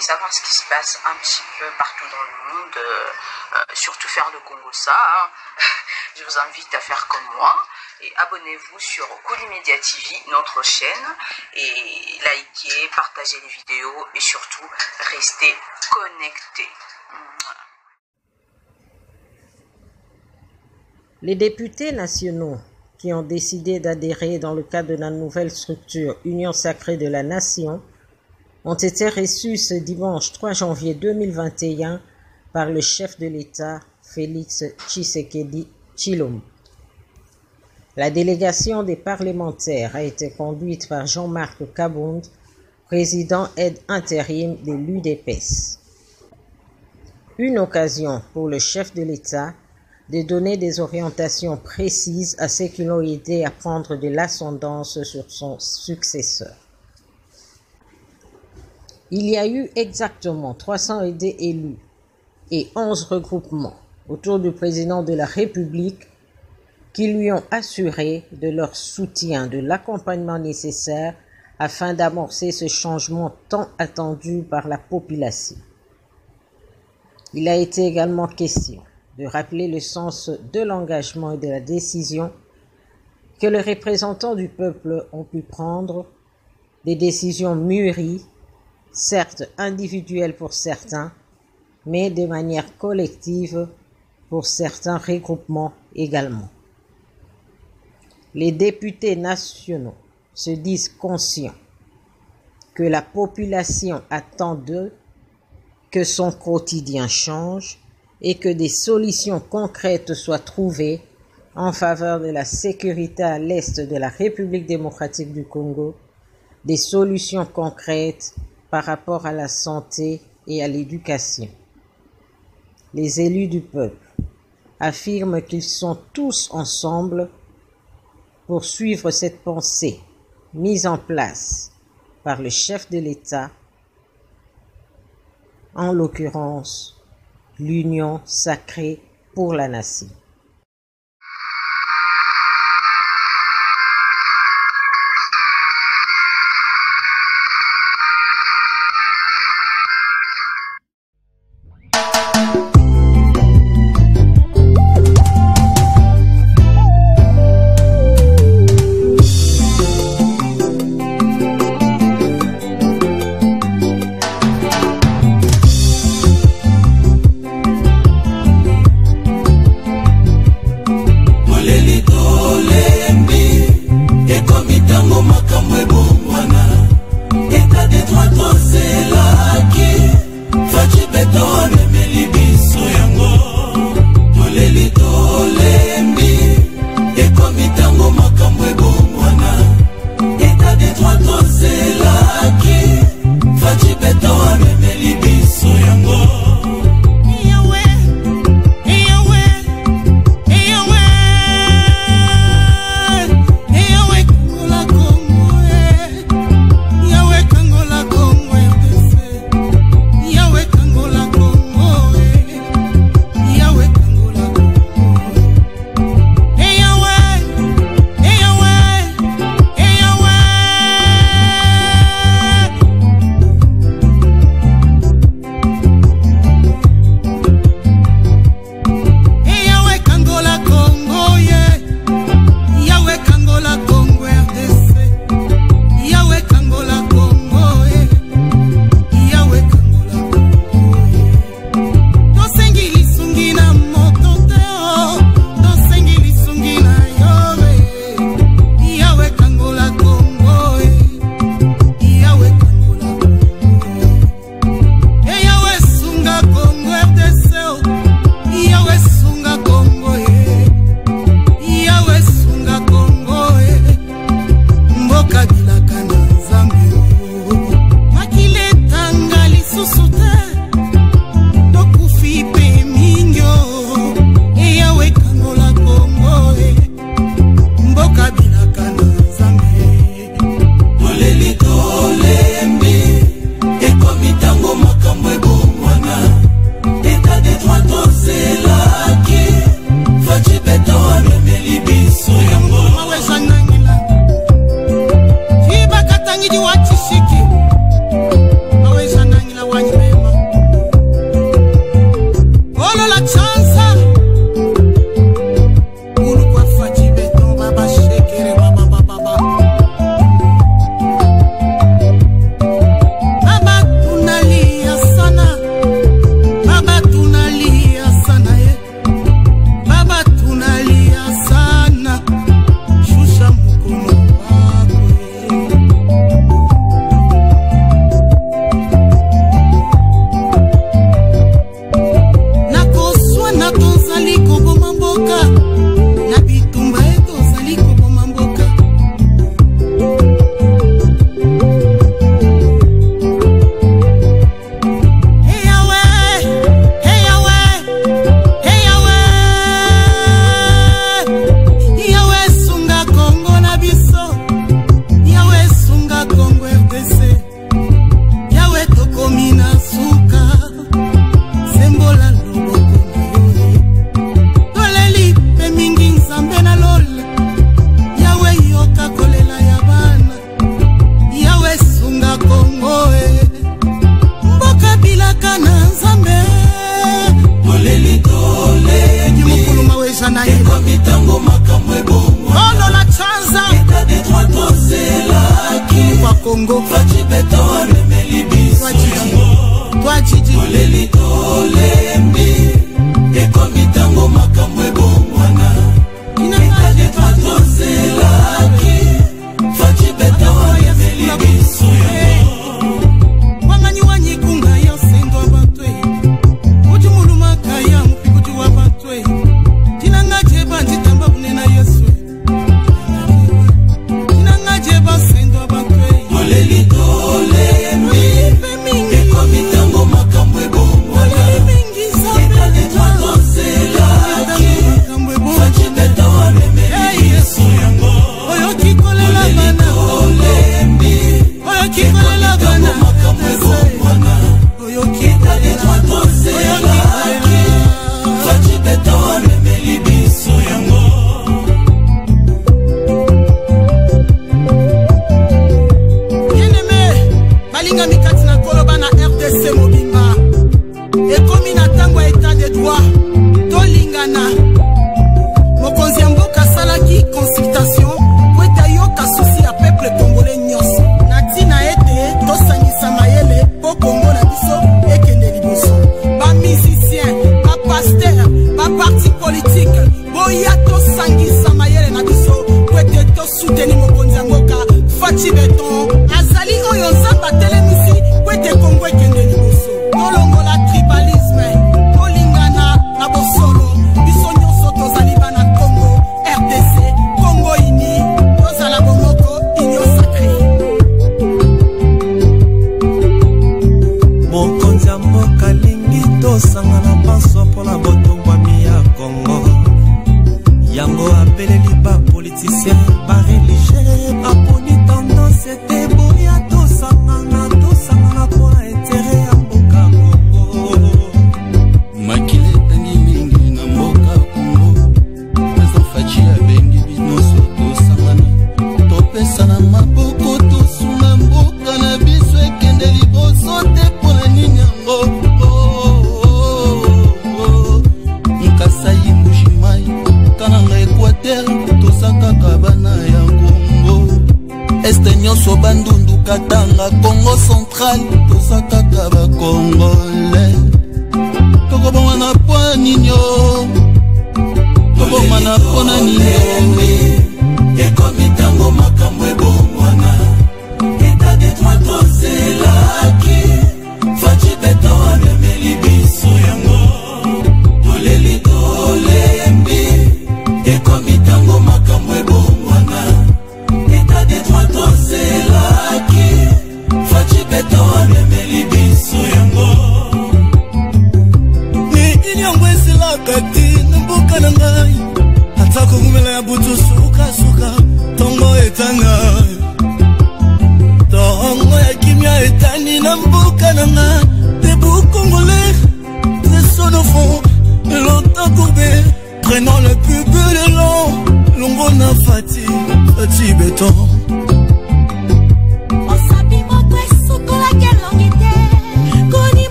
savoir ce qui se passe un petit peu partout dans le monde, surtout faire le Congo-Ça. Hein. Je vous invite à faire comme moi et abonnez-vous sur Koulimedia TV, notre chaîne, et likez, partagez les vidéos et surtout restez connectés. Les députés nationaux qui ont décidé d'adhérer dans le cadre de la nouvelle structure Union sacrée de la nation ont été reçus ce dimanche 3 janvier 2021 par le chef de l'État, Félix Tshisekedi Tshilombo. La délégation des parlementaires a été conduite par Jean-Marc Kabound, président aide intérim de l'UDPS. Une occasion pour le chef de l'État de donner des orientations précises à ceux qui l'ont aidé à prendre de l'ascendance sur son successeur. Il y a eu exactement 300 aidés élus et 11 regroupements autour du président de la République qui lui ont assuré de leur soutien, de l'accompagnement nécessaire afin d'amorcer ce changement tant attendu par la population. Il a été également question de rappeler le sens de l'engagement et de la décision que les représentants du peuple ont pu prendre, des décisions mûries, certes individuelles pour certains, mais de manière collective pour certains regroupements également. Les députés nationaux se disent conscients que la population attend d'eux que son quotidien change et que des solutions concrètes soient trouvées en faveur de la sécurité à l'est de la République démocratique du Congo, des solutions concrètes par rapport à la santé et à l'éducation. Les élus du peuple affirment qu'ils sont tous ensemble pour suivre cette pensée mise en place par le chef de l'État, en l'occurrence l'Union sacrée pour la nation.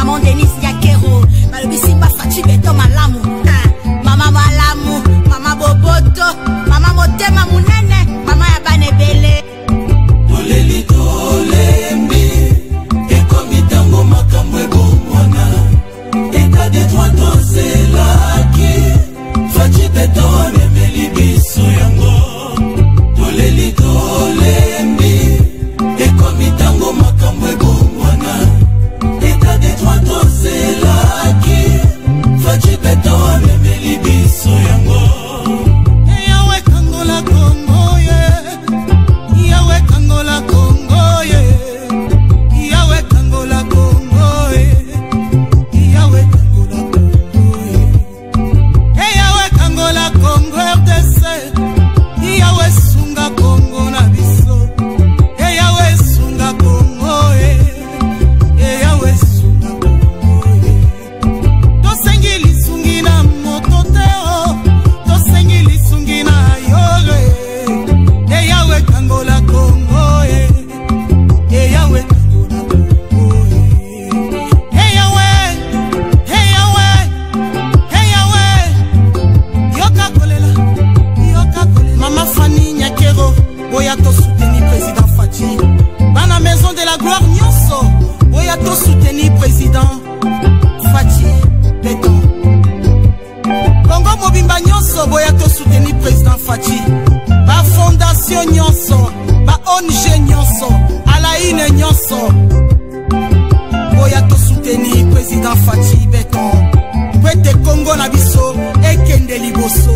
maman Denise Nyakero balobi simba Fachi beto malamu mama malamu mama boboto mama motema munene mama ya bana ebele toleli tolembi ekomi tango makambo ebongwana eta de droit tozelaki Fachi beto amemeli biso yango toleli tolembi ekomi tango makambo ebongwana eta de droit tozelaki Fachi beto amemeli biso yango yawe kangola Kongo ye yawe kangola Kongo ye yawe kangola Kongo ye yawe kangola Kongo ye yawe kangola Kongo RDC yawe sunga Kongo na biso yawe sunga Kongo yawe sunga Kongo tosengeli sungi na moto teo tosengeli sungi na yore yawe kangola Kongo yawe kangola Kongo yawe yoka kolela Mama Fanny Nyakero boya to soutenir président Fachi bana maison de la gloire nyonso boya to soutenir président Fachi Beton Congo mobimba nyonso boya to soutenir président Fachi ba fondation nyonso ba ONG nyonso alaine nyonso boya to soutenir président Fachi Beton Kwete Congo na biso ekende liboso